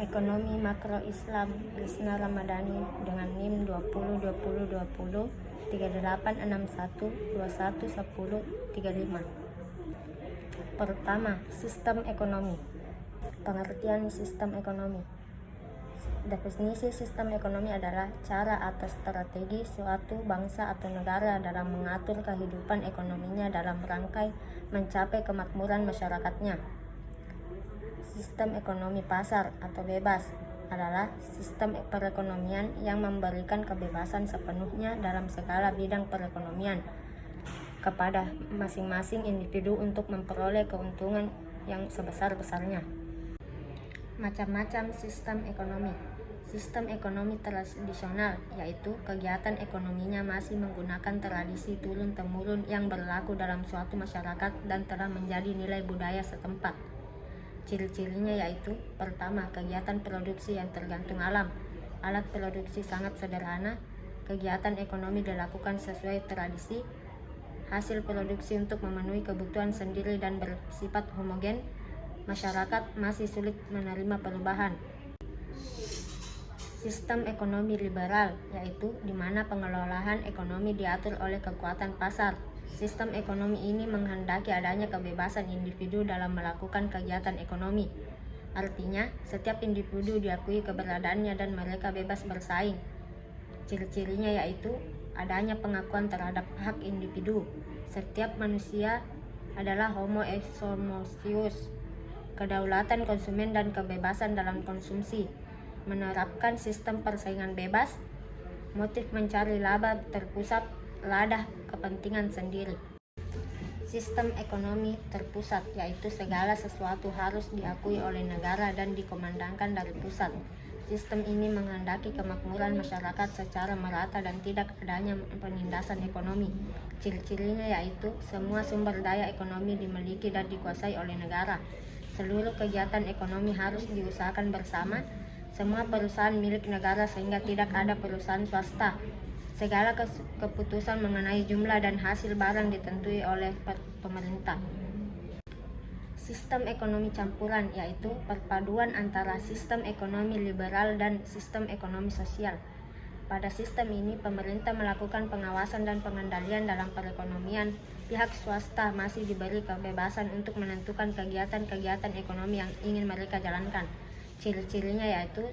Ekonomi Makro Islam Krisna Ramadhani dengan NIM 202020 3861 21 10 35. Pertama, sistem ekonomi. Pengertian sistem ekonomi. Definisi sistem ekonomi adalah cara atau strategi suatu bangsa atau negara dalam mengatur kehidupan ekonominya dalam rangka mencapai kemakmuran masyarakatnya. Sistem ekonomi pasar atau bebas adalah sistem perekonomian yang memberikan kebebasan sepenuhnya dalam segala bidang perekonomian kepada masing-masing individu untuk memperoleh keuntungan yang sebesar-besarnya. Macam-macam sistem ekonomi. Sistem ekonomi tradisional, yaitu kegiatan ekonominya masih menggunakan tradisi turun-temurun yang berlaku dalam suatu masyarakat dan telah menjadi nilai budaya setempat. Ciri-cirinya yaitu: pertama, kegiatan produksi yang tergantung alam. Alat produksi sangat sederhana. Kegiatan ekonomi dilakukan sesuai tradisi. Hasil produksi untuk memenuhi kebutuhan sendiri dan bersifat homogen. Masyarakat masih sulit menerima perubahan. Sistem ekonomi liberal, yaitu di mana pengelolaan ekonomi diatur oleh kekuatan pasar. Sistem ekonomi ini menghendaki adanya kebebasan individu dalam melakukan kegiatan ekonomi. Artinya, setiap individu diakui keberadaannya dan mereka bebas bersaing. Ciri-cirinya yaitu adanya pengakuan terhadap hak individu. Setiap manusia adalah homo economicus, kedaulatan konsumen dan kebebasan dalam konsumsi. Menerapkan sistem persaingan bebas, motif mencari laba terpusat, lada kepentingan sendiri. Sistem ekonomi terpusat, yaitu segala sesuatu harus diakui oleh negara dan dikomandangkan dari pusat. Sistem ini menghendaki kemakmuran masyarakat secara merata dan tidak adanya penindasan ekonomi. Ciri-cirinya yaitu semua sumber daya ekonomi dimiliki dan dikuasai oleh negara. Seluruh kegiatan ekonomi harus diusahakan bersama. Semua perusahaan milik negara sehingga tidak ada perusahaan swasta. Segala keputusan mengenai jumlah dan hasil barang ditentui oleh pemerintah. Sistem ekonomi campuran, yaitu perpaduan antara sistem ekonomi liberal dan sistem ekonomi sosial. Pada sistem ini, pemerintah melakukan pengawasan dan pengendalian dalam perekonomian. Pihak swasta masih diberi kebebasan untuk menentukan kegiatan-kegiatan ekonomi yang ingin mereka jalankan. Ciri-cirinya yaitu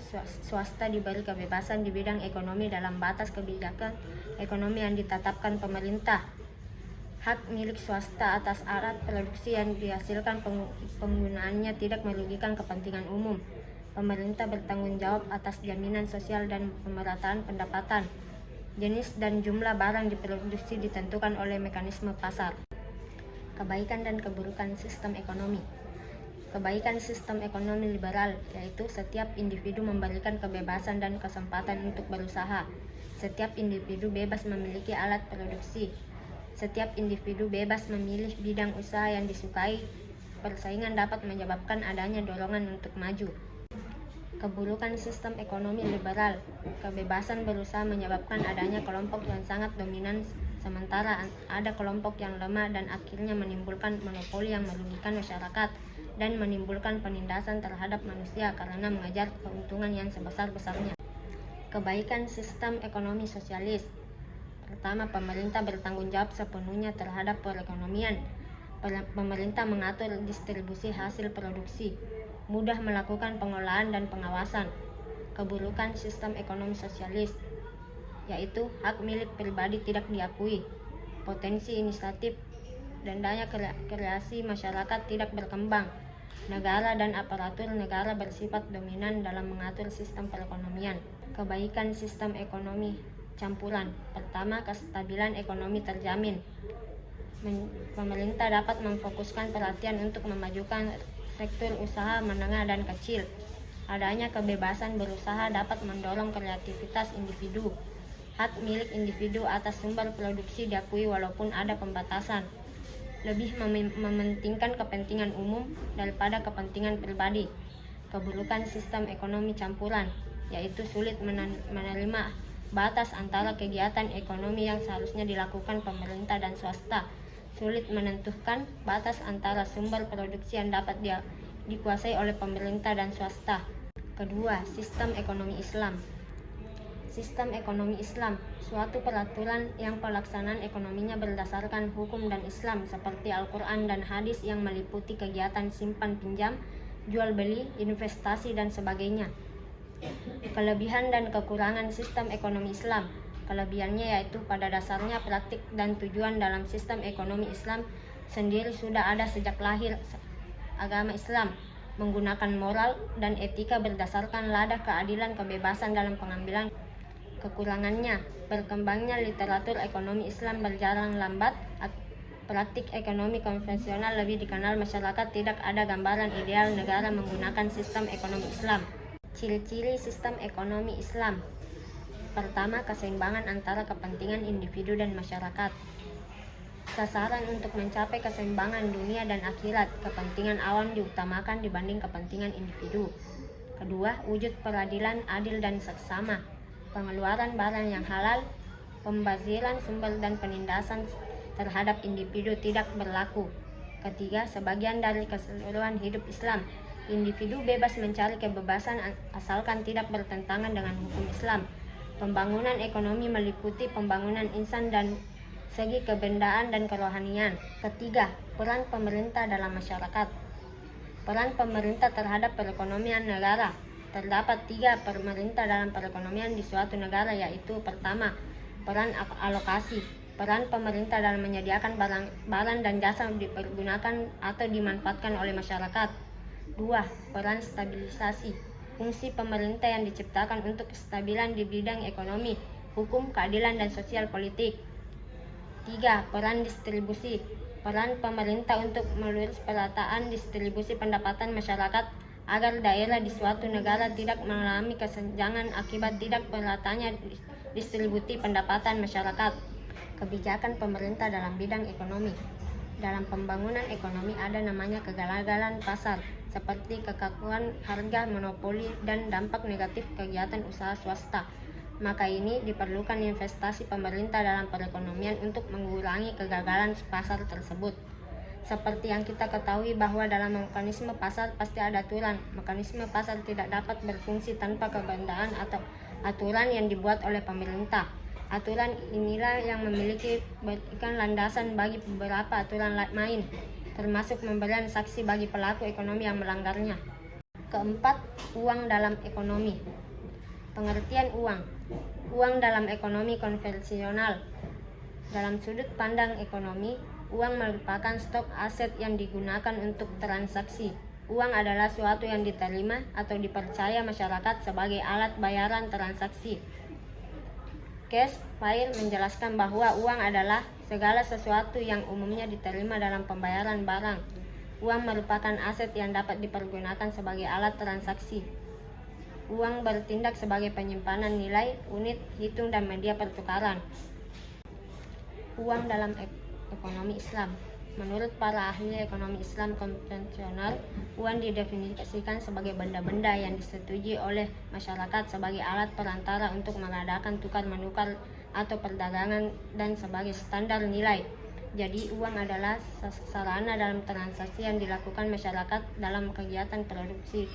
swasta diberi kebebasan di bidang ekonomi dalam batas kebijakan ekonomi yang ditetapkan pemerintah. Hak milik swasta atas alat produksi yang dihasilkan penggunaannya tidak merugikan kepentingan umum. Pemerintah bertanggung jawab atas jaminan sosial dan pemerataan pendapatan. Jenis dan jumlah barang diproduksi ditentukan oleh mekanisme pasar. Kebaikan dan keburukan sistem ekonomi. Kebaikan sistem ekonomi liberal, yaitu setiap individu memberikan kebebasan dan kesempatan untuk berusaha. Setiap individu bebas memiliki alat produksi. Setiap individu bebas memilih bidang usaha yang disukai. Persaingan dapat menyebabkan adanya dorongan untuk maju. Keburukan sistem ekonomi liberal. Kebebasan berusaha menyebabkan adanya kelompok yang sangat dominan, sementara ada kelompok yang lemah dan akhirnya menimbulkan monopoli yang merugikan masyarakat dan menimbulkan penindasan terhadap manusia karena mengejar keuntungan yang sebesar-besarnya. Kebaikan sistem ekonomi sosialis. Pertama, pemerintah bertanggung jawab sepenuhnya terhadap perekonomian. Pemerintah mengatur distribusi hasil produksi, mudah melakukan pengolahan dan pengawasan. Keburukan sistem ekonomi sosialis, yaitu hak milik pribadi tidak diakui, potensi inisiatif dan daya kreasi masyarakat tidak berkembang. Negara dan aparatur negara bersifat dominan dalam mengatur sistem perekonomian. Kebaikan sistem ekonomi campuran. Pertama, kestabilan ekonomi terjamin. Pemerintah dapat memfokuskan perhatian untuk memajukan sektor usaha menengah dan kecil. Adanya kebebasan berusaha dapat mendorong kreativitas individu. Hak milik individu atas sumber produksi diakui walaupun ada pembatasan. Lebih mementingkan kepentingan umum daripada kepentingan pribadi. Keburukan sistem ekonomi campuran, yaitu sulit menerima batas antara kegiatan ekonomi yang seharusnya dilakukan pemerintah dan swasta. Sulit menentukan batas antara sumber produksi yang dapat dikuasai oleh pemerintah dan swasta. Kedua, sistem ekonomi Islam. Sistem ekonomi Islam, suatu peraturan yang pelaksanaan ekonominya berdasarkan hukum dan Islam seperti Al-Quran dan hadis yang meliputi kegiatan simpan pinjam, jual beli, investasi, dan sebagainya. Kelebihan dan kekurangan sistem ekonomi Islam. Kelebihannya yaitu pada dasarnya praktik dan tujuan dalam sistem ekonomi Islam sendiri sudah ada sejak lahir agama Islam, menggunakan moral dan etika berdasarkan lada keadilan kebebasan dalam pengambilan. Kekurangannya, berkembangnya literatur ekonomi Islam berjalan lambat, praktik ekonomi konvensional lebih dikenal masyarakat, tidak ada gambaran ideal negara menggunakan sistem ekonomi Islam. Ciri-ciri sistem ekonomi Islam. Pertama, keseimbangan antara kepentingan individu dan masyarakat. Sasaran untuk mencapai keseimbangan dunia dan akhirat, kepentingan awam diutamakan dibanding kepentingan individu. Kedua, wujud peradilan adil dan seksama. Pengeluaran barang yang halal, pembaziran sumber dan penindasan terhadap individu tidak berlaku. Ketiga, sebagian dari keseluruhan hidup Islam. Individu bebas mencari kebebasan asalkan tidak bertentangan dengan hukum Islam. Pembangunan ekonomi meliputi pembangunan insan dan segi kebendaan dan kerohanian. Ketiga, peran pemerintah dalam masyarakat. Peran pemerintah terhadap perekonomian negara. Terdapat 3 pemerintah dalam perekonomian di suatu negara, yaitu pertama, peran alokasi. Peran pemerintah dalam menyediakan barang dan jasa dipergunakan atau dimanfaatkan oleh masyarakat. 2. Peran stabilisasi. Fungsi pemerintah yang diciptakan untuk kestabilan di bidang ekonomi, hukum, keadilan, dan sosial politik. 3. Peran distribusi. Peran pemerintah untuk melurus perataan distribusi pendapatan masyarakat agar daerah di suatu negara tidak mengalami kesenjangan akibat tidak meratanya distribusi pendapatan masyarakat. Kebijakan pemerintah dalam bidang ekonomi. Dalam pembangunan ekonomi ada namanya kegagalan pasar, seperti kekakuan harga, monopoli, dan dampak negatif kegiatan usaha swasta. Maka ini diperlukan investasi pemerintah dalam perekonomian untuk mengurangi kegagalan pasar tersebut. Seperti yang kita ketahui bahwa dalam mekanisme pasar pasti ada aturan. Mekanisme pasar tidak dapat berfungsi tanpa kebendaan atau aturan yang dibuat oleh pemerintah. Aturan inilah yang memiliki berikan landasan bagi beberapa aturan lain, termasuk memberikan sanksi bagi pelaku ekonomi yang melanggarnya. Keempat, uang dalam ekonomi. Pengertian uang. Uang dalam ekonomi konvensional. Dalam sudut pandang ekonomi, uang merupakan stok aset yang digunakan untuk transaksi. Uang adalah suatu yang diterima atau dipercaya masyarakat sebagai alat bayaran transaksi. Cash file menjelaskan bahwa uang adalah segala sesuatu yang umumnya diterima dalam pembayaran barang. Uang merupakan aset yang dapat dipergunakan sebagai alat transaksi. Uang bertindak sebagai penyimpanan nilai, unit, hitung, dan media pertukaran. Uang dalam ekonomi Islam. Menurut para ahli ekonomi Islam konvensional, uang didefinisikan sebagai benda-benda yang disetujui oleh masyarakat sebagai alat perantara untuk mengadakan tukar-menukar atau perdagangan dan sebagai standar nilai. Jadi uang adalah sarana dalam transaksi yang dilakukan masyarakat dalam kegiatan produksi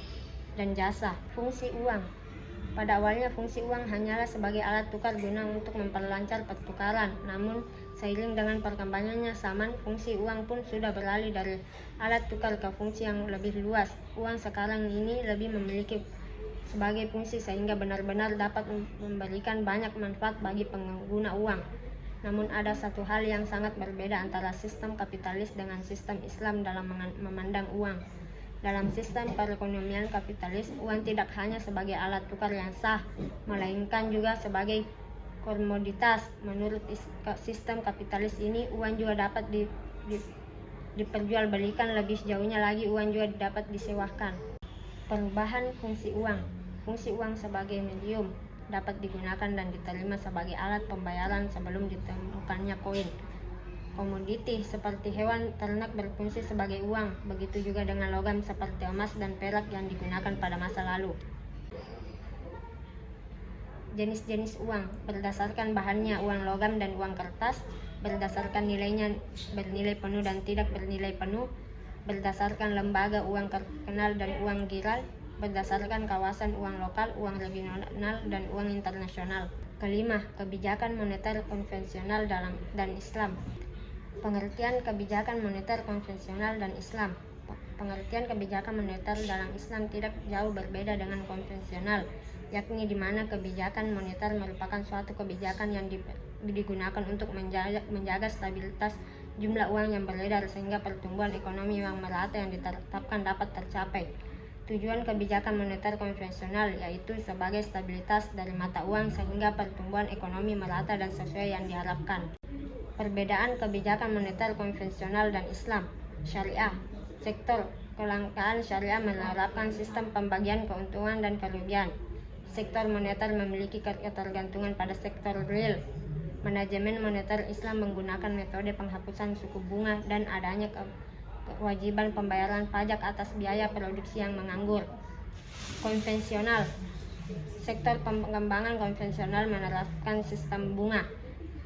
dan jasa. Fungsi uang. Pada awalnya fungsi uang hanyalah sebagai alat tukar guna untuk memperlancar pertukaran. Namun seiring dengan perkembangannya zaman, fungsi uang pun sudah beralih dari alat tukar ke fungsi yang lebih luas. Uang sekarang ini lebih memiliki sebagai fungsi sehingga benar-benar dapat memberikan banyak manfaat bagi pengguna uang. Namun ada satu hal yang sangat berbeda antara sistem kapitalis dengan sistem Islam dalam memandang uang. Dalam sistem perekonomian kapitalis, uang tidak hanya sebagai alat tukar yang sah, melainkan juga sebagai komoditas. Menurut sistem kapitalis ini, uang juga dapat diperjualbelikan. Lebih jauhnya lagi, uang juga dapat disewakan. Perubahan fungsi uang. Fungsi uang sebagai medium dapat digunakan dan diterima sebagai alat pembayaran sebelum ditemukannya koin. Komoditi seperti hewan ternak berfungsi sebagai uang, begitu juga dengan logam seperti emas dan perak yang digunakan pada masa lalu. Jenis-jenis uang berdasarkan bahannya, uang logam dan uang kertas, berdasarkan nilainya bernilai penuh dan tidak bernilai penuh, berdasarkan lembaga uang terkenal dan uang giral, berdasarkan kawasan uang lokal, uang regional, dan uang internasional. Kelima, kebijakan moneter konvensional dan Islam. Pengertian kebijakan moneter konvensional dan Islam. Pengertian kebijakan moneter dalam Islam tidak jauh berbeda dengan konvensional, yakni di mana kebijakan moneter merupakan suatu kebijakan yang digunakan untuk menjaga stabilitas jumlah uang yang beredar sehingga pertumbuhan ekonomi yang merata yang ditetapkan dapat tercapai. Tujuan kebijakan moneter konvensional yaitu sebagai stabilitas dari mata uang sehingga pertumbuhan ekonomi merata dan sesuai yang diharapkan. Perbedaan kebijakan moneter konvensional dan Islam. Syariah. Sektor kelangkaan syariah menerapkan sistem pembagian keuntungan dan kerugian. Sektor moneter memiliki ketergantungan pada sektor real. Manajemen moneter Islam menggunakan metode penghapusan suku bunga dan adanya kewajiban pembayaran pajak atas biaya produksi yang menganggur. Konvensional. Sektor pengembangan konvensional menerapkan sistem bunga.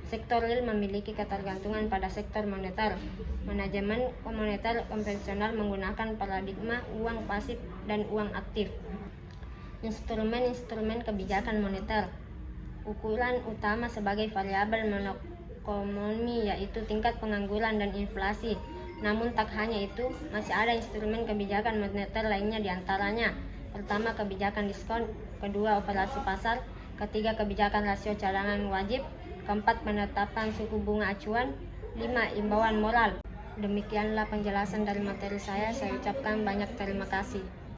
Sektor real memiliki ketergantungan pada sektor moneter. Manajemen moneter konvensional menggunakan paradigma uang pasif dan uang aktif. Instrumen-instrumen kebijakan moneter. Ukuran utama sebagai variabel makroekonomi yaitu tingkat pengangguran dan inflasi. Namun tak hanya itu, masih ada instrumen kebijakan moneter lainnya diantaranya. Pertama, kebijakan diskon. Kedua, operasi pasar. Ketiga, kebijakan rasio cadangan wajib. Keempat, penetapan suku bunga acuan. 5, imbauan moral. Demikianlah penjelasan dari materi saya ucapkan banyak terima kasih.